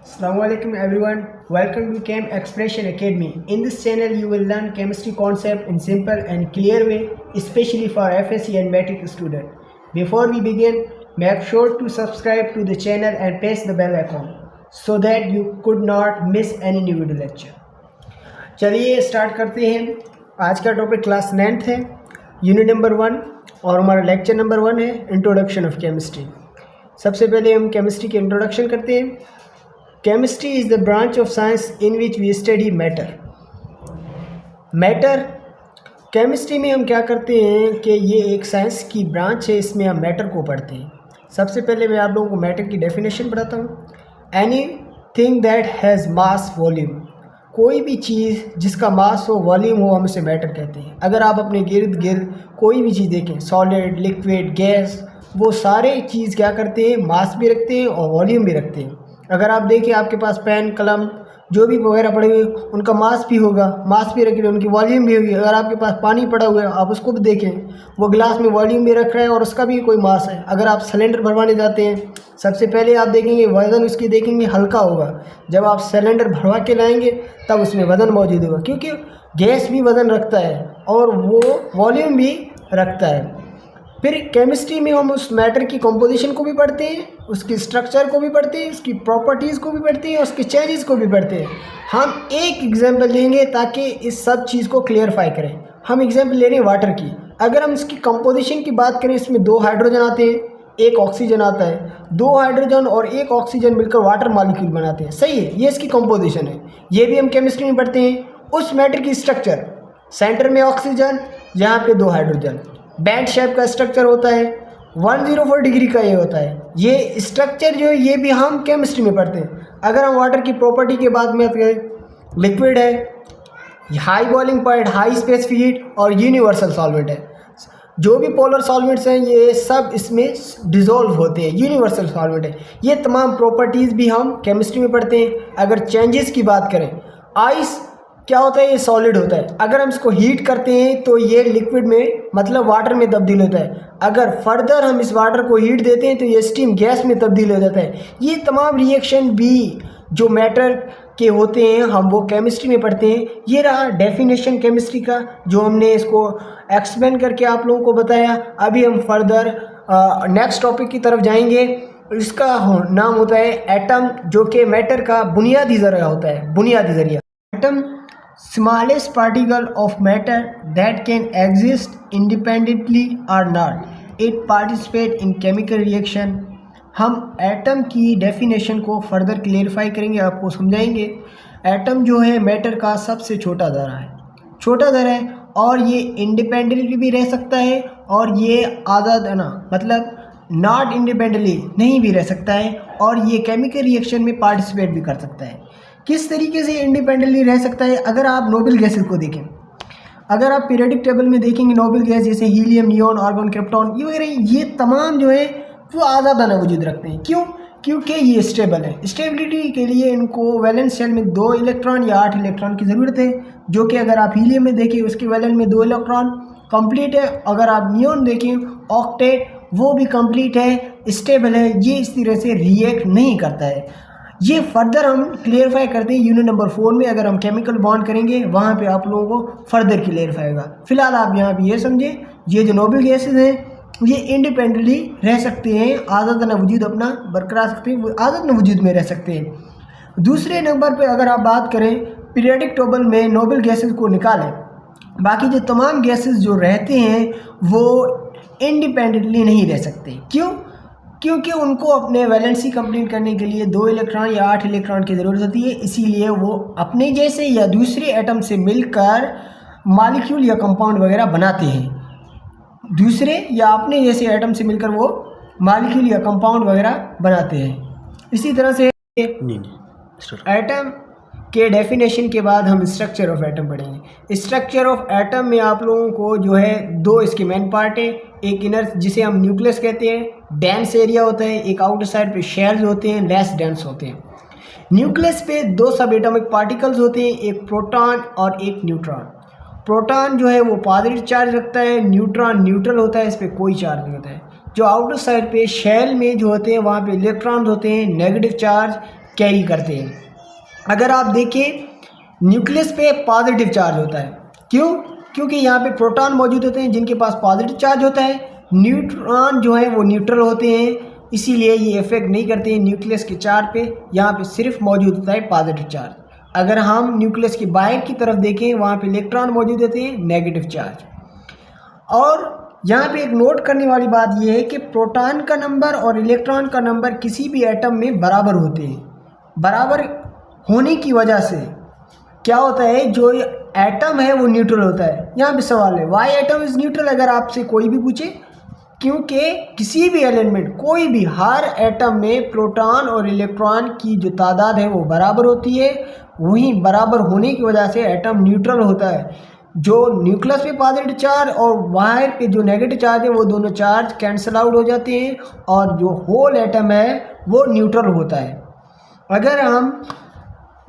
Assalamualaikum everyone. Welcome to Chem Expression Academy. In this channel, you will learn chemistry concept in simple and clear way, especially for FSC and metric student. Before we begin, make sure to subscribe to the channel and press the bell icon so that you could not miss any new video lecture. चलिए start करते हैं। आज का topic class 9th है, unit number 1 और हमारा lecture number 1 है introduction of chemistry. सबसे पहले हम केमिस्ट्री के इंट्रोडक्शन करते हैं। Chemistry is the branch of science in which we study matter. Matter chemistry में हम क्या करते हैं कि ये एक साइंस की ब्रांच है, इसमें हम मैटर को पढ़ते हैं। सबसे पहले मैं आप लोगों को मैटर की डेफिनेशन पढ़ाता हूँ। Any thing that has mass volume, कोई भी चीज़ जिसका मास हो वॉल्यूम हो हम उसे मैटर कहते हैं। अगर आप अपने गिर्द गिर्द कोई भी चीज़ देखें, सॉलिड, लिक्विड, गैस, वो सारे चीज़ क्या करते हैं, मास भी रखते हैं और वॉल्यूम भी रखते हैं। अगर आप देखें आपके पास पेन, कलम जो भी वगैरह पड़े हुए उनका मास भी होगा, मास भी रखे हुए, उनकी वॉल्यूम भी होगी। अगर आपके पास पानी पड़ा हुआ है आप उसको भी देखें, वो गिलास में वॉल्यूम भी रख रहा है और उसका भी कोई मास है। अगर आप सिलेंडर भरवाने जाते हैं, सबसे पहले आप देखेंगे वज़न उसकी देखेंगे हल्का होगा। जब आप सिलेंडर भरवा के लाएंगे तब उसमें वज़न मौजूद होगा, क्योंकि गैस भी वज़न रखता है और वो वॉल्यूम भी रखता है। फिर केमिस्ट्री में हम उस मैटर की कंपोजिशन को भी पढ़ते हैं, उसकी स्ट्रक्चर को भी पढ़ते हैं, उसकी प्रॉपर्टीज़ को भी पढ़ते हैं, उसके चेंजेस को भी पढ़ते हैं। हम एक एग्जांपल लेंगे ताकि इस सब चीज़ को क्लियरफाई करें। हम एग्जांपल ले रहे हैं वाटर की। अगर हम इसकी कंपोजिशन की बात करें, इसमें 2 हाइड्रोजन आते हैं, 1 ऑक्सीजन आता है। 2 हाइड्रोजन और 1 ऑक्सीजन मिलकर वाटर मॉलिक्यूल बनाते हैं। सही है, ये इसकी कंपोजिशन है। ये भी हम केमिस्ट्री में पढ़ते हैं। उस मैटर की स्ट्रक्चर, सेंटर में ऑक्सीजन, यहाँ पे 2 हाइड्रोजन, बैंड शेप का स्ट्रक्चर होता है, 104 डिग्री का ये होता है। ये स्ट्रक्चर जो है ये भी हम केमिस्ट्री में पढ़ते हैं। अगर हम वाटर की प्रॉपर्टी के बाद में करें, लिक्विड है, high boiling point, high specific heat और यूनिवर्सल सॉल्वेंट है। जो भी पोलर सॉल्वेंट्स हैं ये सब इसमें डिज़ोल्व होते हैं, यूनिवर्सल सॉल्वेंट है। ये तमाम प्रॉपर्टीज़ भी हम केमिस्ट्री में पढ़ते हैं। अगर चेंजेस की बात करें, आइस क्या होता है, ये सॉलिड होता है। अगर हम इसको हीट करते हैं तो ये लिक्विड में मतलब वाटर में तब्दील होता है। अगर फर्दर हम इस वाटर को हीट देते हैं तो ये स्टीम गैस में तब्दील हो जाता है। ये तमाम रिएक्शन भी जो मैटर के होते हैं हम वो केमिस्ट्री में पढ़ते हैं। ये रहा डेफिनेशन केमिस्ट्री का, जो हमने इसको एक्सप्लेन करके आप लोगों को बताया। अभी हम फर्दर नेक्स्ट टॉपिक की तरफ जाएंगे। इसका नाम होता है एटम, जो कि मैटर का बुनियादी ज़रिया होता है, बुनियादी ज़रिया। Atom smallest particle of matter that can exist independently or not. It participate in chemical reaction. हम एटम की डेफिनेशन को फर्दर क्लियरिफाई करेंगे, आपको समझाएंगे। एटम जो है मैटर का सबसे छोटा ज़रा है, छोटा ज़रा है, और ये इंडिपेंडेंटली भी रह सकता है और ये आज़ादाना मतलब नॉट इंडिपेंडेंटली नहीं भी रह सकता है, और ये केमिकल रिएक्शन में पार्टिसिपेट भी कर सकता है। किस तरीके से इंडिपेंडेंटली रह सकता है? अगर आप नोबल गैसेस को देखें, अगर आप पीरियडिक टेबल में देखेंगे नोबल गैस जैसे हीलियम, नियॉन, आर्गन, क्रिप्टॉन, ये वगैरह, ये तमाम जो है वो आज़ादाना वजूद रखते हैं। क्यों? क्योंकि ये स्टेबल है। स्टेबिलिटी के लिए इनको वैलेंस शेल में 2 इलेक्ट्रॉन या 8 इलेक्ट्रॉन की ज़रूरत है, जो कि अगर आप हीलियम में देखें उसके वैलेंस में 2 इलेक्ट्रॉन कंप्लीट है। अगर आप नियॉन देखें ऑक्टेट, वो भी कंप्लीट है, स्टेबल है, ये इस तरह से रिएक्ट नहीं करता है। ये फर्दर हम क्लियरफाई करते हैं यूनिट नंबर 4 में। अगर हम केमिकल बॉन्ड करेंगे वहाँ पे आप लोगों को फर्दर क्लियरफाई होगा। फिलहाल आप यहाँ पे ये समझें, ये जो नोबल गैसेज हैं ये इंडिपेंडेंटली रह सकते हैं, आज़ादाना वजूद अपना बरकरार सकते हैं, आज़ादाना वजूद में रह सकते हैं। दूसरे नंबर पे अगर आप बात करें पीरियडिक टेबल में नोबल गैसेज को निकालें, बाकी जो तमाम गैसेज जो रहते हैं वो इंडिपेंडेंटली नहीं रह सकते। क्यों? क्योंकि उनको अपने वैलेंसी कंप्लीट करने के लिए 2 इलेक्ट्रॉन या 8 इलेक्ट्रॉन की ज़रूरत होती है। इसीलिए वो अपने जैसे या दूसरे एटम से मिलकर मॉलिक्यूल या कंपाउंड वगैरह बनाते हैं। दूसरे या अपने जैसे एटम से मिलकर वो मॉलिक्यूल या कंपाउंड वगैरह बनाते हैं। इसी तरह से एटम के डेफिनेशन के बाद हम स्ट्रक्चर ऑफ एटम पढ़ेंगे। स्ट्रक्चर ऑफ एटम में आप लोगों को जो है 2 इसके मेन पार्ट है। एक इनर जिसे हम न्यूक्लियस कहते हैं, डेंस एरिया होता है, एक आउटर साइड पे शेल्स होते हैं, लेस डेंस होते हैं। न्यूक्लियस पे 2 सब एटॉमिक पार्टिकल्स होते हैं, एक प्रोटॉन और एक न्यूट्रॉन। प्रोटॉन जो है वो पॉजिटिव चार्ज रखता है, न्यूट्रॉन न्यूट्रल होता है, इस पर कोई चार्ज नहीं होता है। जो आउटर साइड पे शेल में जो होते हैं वहाँ पे इलेक्ट्रॉन्स होते हैं, नेगेटिव चार्ज, कैरी करते हैं। अगर आप देखें न्यूक्लियस पे पॉजिटिव चार्ज होता है, क्यों? क्योंकि यहाँ पे प्रोटॉन मौजूद होते हैं जिनके पास पॉजिटिव चार्ज होता है, न्यूट्रॉन जो है वो न्यूट्रल होते हैं, इसीलिए ये इफेक्ट नहीं करते हैं न्यूक्लियस के चार्ज पे। यहाँ पे सिर्फ मौजूद होता है पॉजिटिव चार्ज। अगर हम न्यूक्लियस के बाहर की तरफ देखें, वहाँ पे इलेक्ट्रॉन मौजूद होते हैं, नेगेटिव चार्ज। और यहाँ पे एक नोट करने वाली बात यह है कि प्रोटॉन का नंबर और इलेक्ट्रॉन का नंबर किसी भी एटम में बराबर होते हैं। बराबर होने की वजह से क्या होता है, जो एटम है वो न्यूट्रल होता है। यहाँ पे सवाल है वाई एटम इज़ न्यूट्रल, अगर आपसे कोई भी पूछे, क्योंकि किसी भी एलिमेंट, कोई भी, हर एटम में प्रोटॉन और इलेक्ट्रॉन की जो तादाद है वो बराबर होती है। वहीं बराबर होने की वजह से एटम न्यूट्रल होता है। जो न्यूक्लियस पे पॉजिटिव चार्ज और बाहर पे जो नेगेटिव चार्ज है वो दोनों चार्ज कैंसिल आउट हो जाते हैं और जो होल एटम है वो न्यूट्रल होता है। अगर हम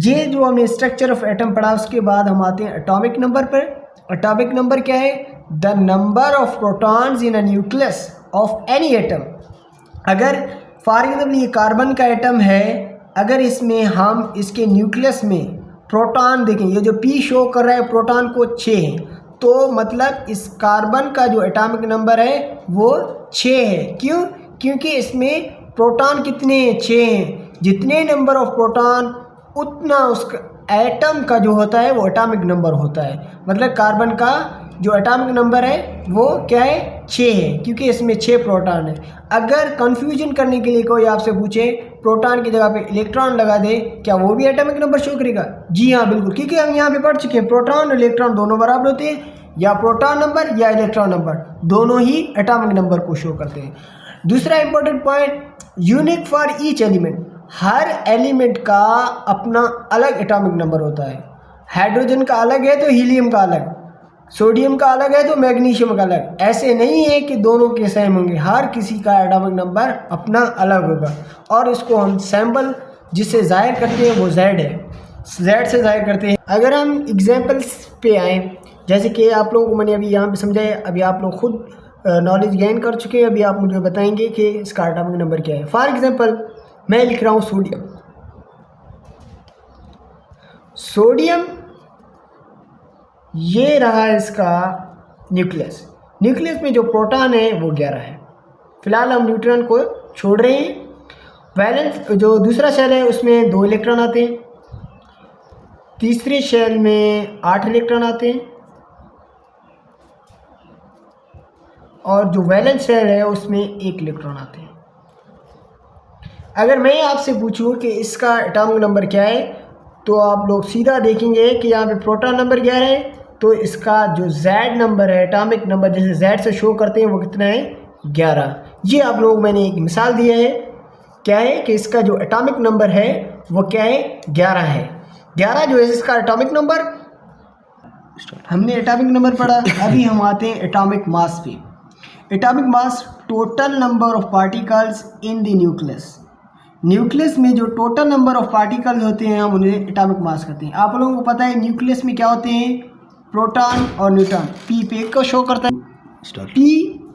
ये जो हमने स्ट्रक्चर ऑफ एटम पढ़ा, उसके बाद हम आते हैं एटॉमिक नंबर पर। एटॉमिक नंबर क्या है? The number of protons in a nucleus of any atom. अगर फॉर एग्जाम्पल ये कार्बन का एटम है, अगर इसमें हम इसके न्यूक्लियस में प्रोटॉन देखें, ये जो P शो कर रहा है प्रोटॉन को 6 है, तो मतलब इस कार्बन का जो एटॉमिक नंबर है वो 6 है। क्यों? क्योंकि इसमें प्रोटॉन कितने हैं? 6 हैं। जितने नंबर ऑफ प्रोटॉन उतना उसका एटम का जो होता है वो एटॉमिक नंबर होता है। मतलब कार्बन का जो एटॉमिक नंबर है वो क्या है? 6 है, क्योंकि इसमें 6 प्रोटॉन है। अगर कंफ्यूजन करने के लिए कोई आपसे पूछे प्रोटॉन की जगह पे इलेक्ट्रॉन लगा दे, क्या वो भी एटॉमिक नंबर शो करेगा? जी हाँ, बिल्कुल, क्योंकि हम यहाँ पे पढ़ चुके हैं प्रोटॉन और इलेक्ट्रॉन दोनों बराबर होते हैं, या प्रोटॉन नंबर या इलेक्ट्रॉन नंबर दोनों ही एटॉमिक नंबर को शो करते हैं। दूसरा important point, unique for each element. Her element का अपना अलग एटॉमिक नंबर होता है। हाइड्रोजन का अलग है तो हीलियम का अलग, सोडियम का अलग है तो मैग्नीशियम का अलग। ऐसे नहीं है कि दोनों के सेम होंगे, हर किसी का एटॉमिक नंबर अपना अलग होगा। और इसको हम सिंबल जिससे जाहिर करते हैं वो Z है, Z से जाहिर करते हैं। अगर हम एग्जांपल्स पे आएँ, जैसे कि आप लोगों को मैंने अभी यहाँ पे समझाया, अभी आप लोग खुद नॉलेज गेन कर चुके हैं, अभी आप मुझे बताएंगे कि इसका एटॉमिक नंबर क्या है। फॉर एग्जांपल मैं लिख रहा हूँ सोडियम। सोडियम ये रहा इसका न्यूक्लियस। न्यूक्लियस में जो प्रोटॉन है वो 11 है। फिलहाल हम न्यूट्रॉन को छोड़ रहे हैं। वैलेंस जो दूसरा शेल है उसमें 2 इलेक्ट्रॉन आते हैं, तीसरे शेल में 8 इलेक्ट्रॉन आते हैं, और जो वैलेंस शेल है उसमें 1 इलेक्ट्रॉन आते हैं। अगर मैं आपसे पूछूं कि इसका एटॉमिक नंबर क्या है, तो आप लोग सीधा देखेंगे कि यहाँ पे प्रोटॉन नंबर 11 है, तो इसका जो Z नंबर है, एटॉमिक नंबर जैसे Z से शो करते हैं, वो कितना है? 11। ये आप लोग मैंने एक मिसाल दिया है, क्या है कि इसका जो एटॉमिक नंबर है वो क्या है? 11 है। 11 जो है इसका एटॉमिक नंबर। हमने एटॉमिक नंबर पढ़ा, अभी हम आते हैं एटॉमिक मास पे। Atomic mass, total number of particles in the nucleus. Nucleus में जो टोटल नंबर ऑफ पार्टिकल्स होते हैं हम उन्हें एटॉमिक मास कहते हैं। आप लोगों को पता है न्यूक्लियस में क्या होते हैं? प्रोटॉन और न्यूट्रॉन। P पे को शो करता है, P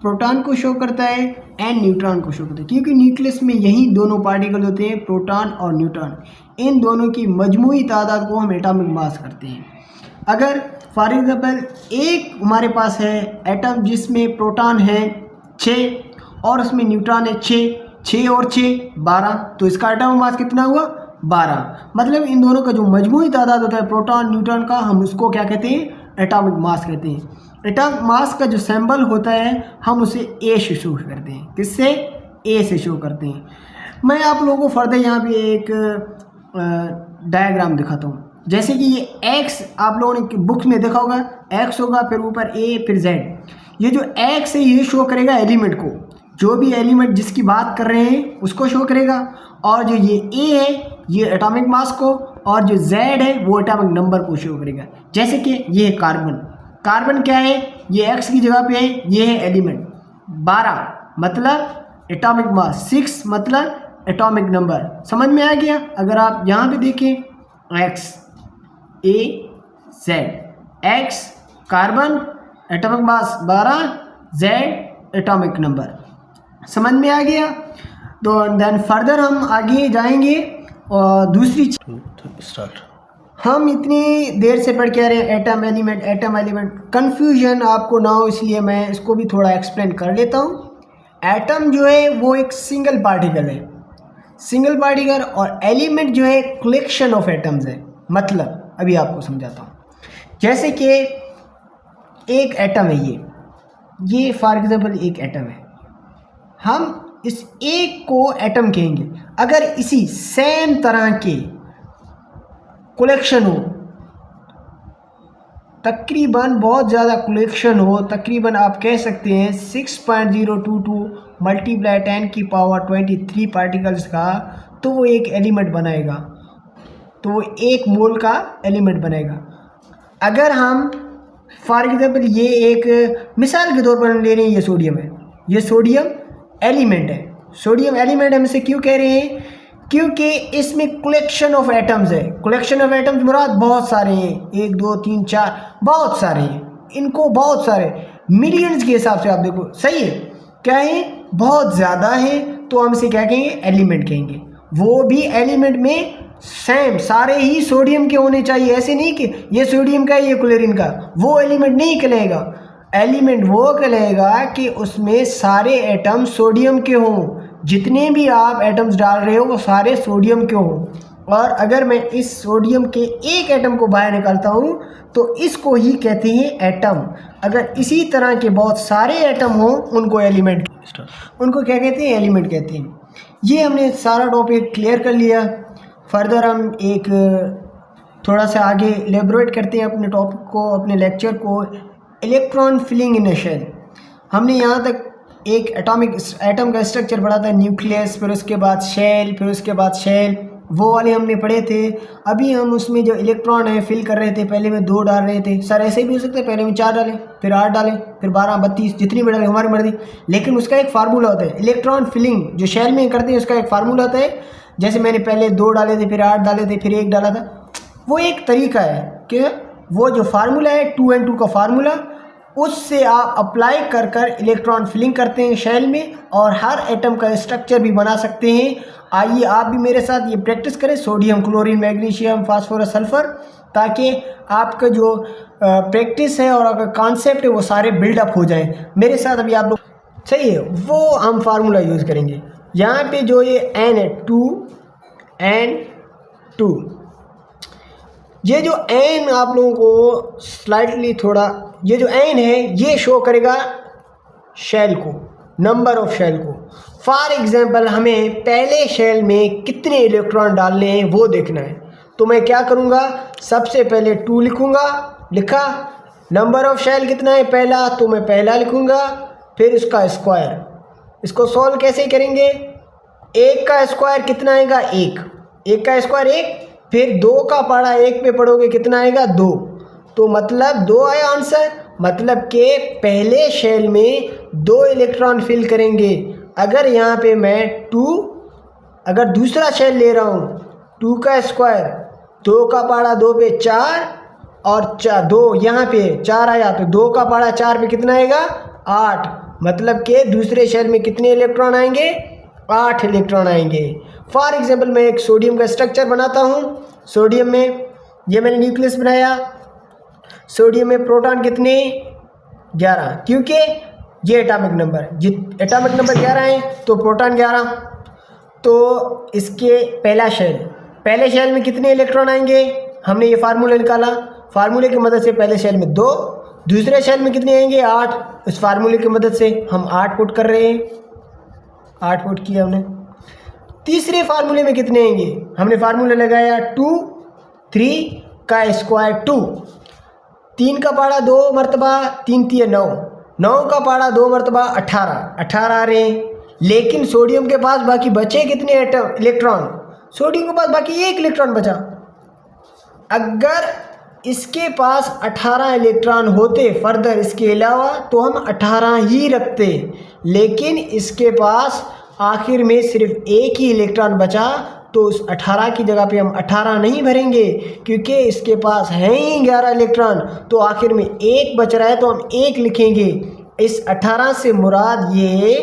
प्रोटॉन को शो करता है, N न्यूट्रॉन को शो करता है, क्योंकि न्यूक्लियस में यही दोनों पार्टिकल होते हैं, प्रोटॉन और न्यूट्रॉन। इन दोनों की मजमूई तादाद को हम एटॉमिक मास करते हैं। अगर फॉर एग्जांपल एक हमारे पास है एटम जिसमें प्रोटॉन है 6 और उसमें न्यूट्रॉन है 6 और 6 12, तो इसका एटॉमिक मास कितना हुआ? 12। मतलब इन दोनों का जो मजमूई तादाद होता है प्रोटॉन न्यूट्रॉन का, हम उसको क्या कहते हैं? एटॉमिक मास कहते हैं। एटॉमिक मास का जो सिंबल होता है हम उसे A से शो करते हैं। किससे? A से शो करते हैं। मैं आप लोगों को फर्दर यहाँ पे एक डायग्राम दिखाता हूँ। जैसे कि ये X आप लोगों ने बुक में देखा होगा, X होगा, फिर ऊपर A, फिर Z। ये जो X है ये शो करेगा एलिमेंट को, जो भी एलिमेंट जिसकी बात कर रहे हैं उसको शो करेगा, और जो ये A है ये एटॉमिक मास को, और जो Z है वो एटॉमिक नंबर को शो करेगा। जैसे कि ये है कार्बन। कार्बन क्या है? ये X की जगह पे है, ये है एलिमेंट। 12 मतलब एटॉमिक मास, 6 मतलब एटॉमिक नंबर। समझ में आ गया? अगर आप यहाँ पे देखें X A Z, X carbon, atomic mass 12, Z atomic number. समझ में आ गया? तो देन फर्दर हम आगे जाएंगे। और दूसरी स्टार्ट। हम इतनी देर से पढ़ के आ रहे हैं एटम एलिमेंट कन्फ्यूजन आपको ना हो, इसलिए मैं इसको भी थोड़ा एक्सप्लेन कर लेता हूँ। एटम जो है वो एक सिंगल पार्टिकल है, सिंगल पार्टिकल, और एलिमेंट जो है कलेक्शन ऑफ एटम्स है। मतलब अभी आपको समझाता हूँ। जैसे कि एक एटम है, ये फॉर एग्जांपल एक एटम है, हम इस एक को एटम कहेंगे। अगर इसी सेम तरह के कलेक्शन हो, तकरीबन बहुत ज़्यादा कलेक्शन हो, तकरीबन आप कह सकते हैं 6.022 मल्टीप्लाई 10⁻23 पार्टिकल्स का, तो वो एक एलिमेंट बनाएगा, तो वो एक मोल का एलिमेंट बनेगा। अगर हम फॉर एग्जांपल ये एक मिसाल के तौर पर हम ले रहे हैं, ये सोडियम है, ये सोडियम एलिमेंट है। सोडियम एलिमेंट हम इसे क्यों कह रहे हैं? क्योंकि इसमें कलेक्शन ऑफ एटम्स है। कलेक्शन ऑफ एटम्स मुराद बहुत सारे हैं, 1 2 3 4 बहुत सारे हैं, इनको बहुत सारे मिलियंस के हिसाब से आप देखो, सही है, क्या है, बहुत ज़्यादा है, तो हम इसे क्या कहेंगे, एलिमेंट कहेंगे। वो भी एलिमेंट में सेम सारे ही सोडियम के होने चाहिए, ऐसे नहीं कि ये सोडियम का ये क्लोरीन का, वो एलिमेंट नहीं कहलाएगा। एलिमेंट वो कहलाएगा कि उसमें सारे एटम सोडियम के हों, जितने भी आप एटम्स डाल रहे हो वो सारे सोडियम के हों। और अगर मैं इस सोडियम के एक एटम को बाहर निकालता हूँ तो इसको ही कहते हैं एटम। अगर इसी तरह के बहुत सारे एटम हों उनको एलिमेंट, उनको क्या कहते हैं, एलिमेंट कहते हैं। ये हमने सारा टॉपिक क्लियर कर लिया। फर्दर हम एक थोड़ा सा आगे एलेबोरेट करते हैं अपने टॉपिक को, अपने लेक्चर को। Electron filling in a shell, हमने यहाँ तक एक एटम का स्ट्रक्चर पढ़ा था, न्यूक्लियस, फिर उसके बाद शेल, फिर उसके बाद शेल, वो वाले हमने पढ़े थे। अभी हम उसमें जो इलेक्ट्रॉन है फिल कर रहे थे, पहले में 2 डाल रहे थे, सर ऐसे भी हो सकता है, पहले में 4 डालें, फिर 8 डालें, फिर 12 32 जितनी भी डालें हमारी मर्जी, लेकिन उसका एक फार्मूला होता है। इलेक्ट्रॉन फिलिंग जो शेल में करते हैं उसका एक फार्मूला होता है। जैसे मैंने पहले 2 डाले थे, फिर 8 डाले थे, फिर 1 डाला था, वो एक तरीका है कि वो जो फार्मूला है 2n2 का फार्मूला, उससे आप अप्लाई कर कर इलेक्ट्रॉन फिलिंग करते हैं शेल में, और हर एटम का स्ट्रक्चर भी बना सकते हैं। आइए आप भी मेरे साथ ये प्रैक्टिस करें, sodium, chlorine, magnesium, phosphorus, sulphur, ताकि आपका जो प्रैक्टिस है और आपका कॉन्सेप्ट है वो सारे बिल्डअप हो जाए मेरे साथ। अभी आप लोग, सही है, वो हम फार्मूला यूज़ करेंगे। यहाँ पे जो ये n है 2n2, ये जो n आप लोगों को स्लाइटली थोड़ा, ये जो n है ये शो करेगा शेल को, नंबर ऑफ शेल को। फॉर एग्जांपल हमें पहले शेल में कितने इलेक्ट्रॉन डालने हैं वो देखना है, तो मैं क्या करूँगा, सबसे पहले 2 लिखूँगा, लिखा, नंबर ऑफ शेल कितना है पहला, तो मैं पहला लिखूँगा, फिर इसका स्क्वायर। इसको सॉल्व कैसे करेंगे, 1 का स्क्वायर कितना आएगा, 1 का स्क्वायर 1, फिर 2 का पढ़ा 1 पे पढ़ोगे कितना आएगा, 2, तो मतलब 2 आया आंसर। मतलब कि पहले शेल में 2 इलेक्ट्रॉन फिल करेंगे। अगर यहाँ पे मैं 2, अगर दूसरा शेल ले रहा हूँ, 2 का स्क्वायर, 2 का पढ़ा 2 पे 4, और 2 यहाँ पे 4 आया, तो 2 का पढ़ा 4 पे कितना आएगा, 8। मतलब कि दूसरे शेल में कितने इलेक्ट्रॉन आएंगे, 8 इलेक्ट्रॉन आएंगे। फॉर एग्जांपल मैं एक सोडियम का स्ट्रक्चर बनाता हूँ। सोडियम में ये मैंने न्यूक्लियस बनाया, सोडियम में प्रोटॉन कितने, 11, क्योंकि ये एटॉमिक नंबर 11 है तो प्रोटॉन 11। तो इसके पहले शेल में कितने इलेक्ट्रॉन आएंगे, हमने ये फार्मूला निकाला, फार्मूले की मदद से पहले शेल में 2, दूसरे शेल में कितने आएंगे, 8। इस फार्मूले की मदद से हम 8 पुट कर रहे हैं, 8 पुट किया हमने। तीसरे फार्मूले में कितने आएंगे, हमने फार्मूला लगाया 2 3 का स्क्वायर 2, 3 का पढ़ा 2 मरतबा, 3 3 9, 9 का पढ़ा 2 मरतबा 18 आ रहे हैं। लेकिन सोडियम के पास बाकी बचे कितने इलेक्ट्रॉन, सोडियम के पास बाकी 1 इलेक्ट्रॉन बचा। अगर इसके पास 18 इलेक्ट्रॉन होते फर्दर इसके अलावा, तो हम 18 ही रखते, लेकिन इसके पास आखिर में सिर्फ 1 ही इलेक्ट्रॉन बचा, तो उस 18 की जगह पे हम 18 नहीं भरेंगे, क्योंकि इसके पास हैं ही 11 इलेक्ट्रॉन, तो आखिर में 1 बच रहा है तो हम 1 लिखेंगे। इस 18 से मुराद ये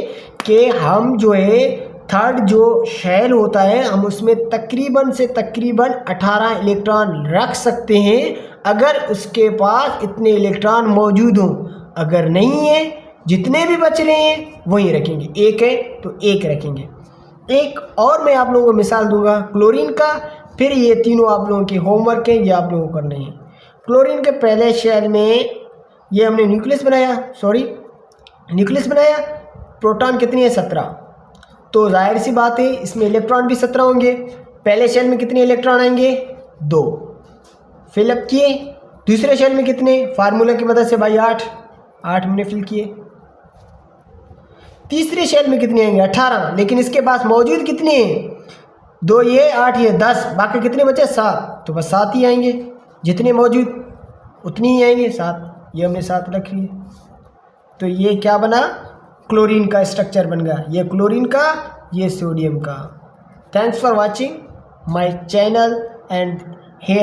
कि हम जो है थर्ड जो शेल होता है हम उसमें तकरीबन से तकरीबन 18 इलेक्ट्रॉन रख सकते हैं अगर उसके पास इतने इलेक्ट्रॉन मौजूद हों। अगर नहीं है, जितने भी बच रहे हैं वही रखेंगे। एक है तो एक रखेंगे। एक और मैं आप लोगों को मिसाल दूंगा क्लोरीन का, फिर ये तीनों आप लोगों के होमवर्क हैं, ये आप लोगों को करने हैं। क्लोरीन के पहले शेल में ये हमने न्यूक्लियस बनाया, प्रोटॉन कितनी है 17, तो जाहिर सी बात है इसमें इलेक्ट्रॉन भी 17 होंगे। पहले शेल में कितने इलेक्ट्रॉन आएंगे 2, फिलअप किए। दूसरे शेल में कितने, फार्मूला की मदद से भाई 8 हमने फिल किए। तीसरे शेल में कितने आएंगे 18, लेकिन इसके पास मौजूद कितने हैं 2 ये 8 ये 10, बाकी कितने बचे 7, तो बस 7 ही आएंगे, जितने मौजूद उतनी ही आएंगे 7, ये हमने 7 रख लिए। तो ये क्या बना, क्लोरीन का स्ट्रक्चर बन गया, ये क्लोरीन का ये सोडियम का। Thanks for watching my channel and hair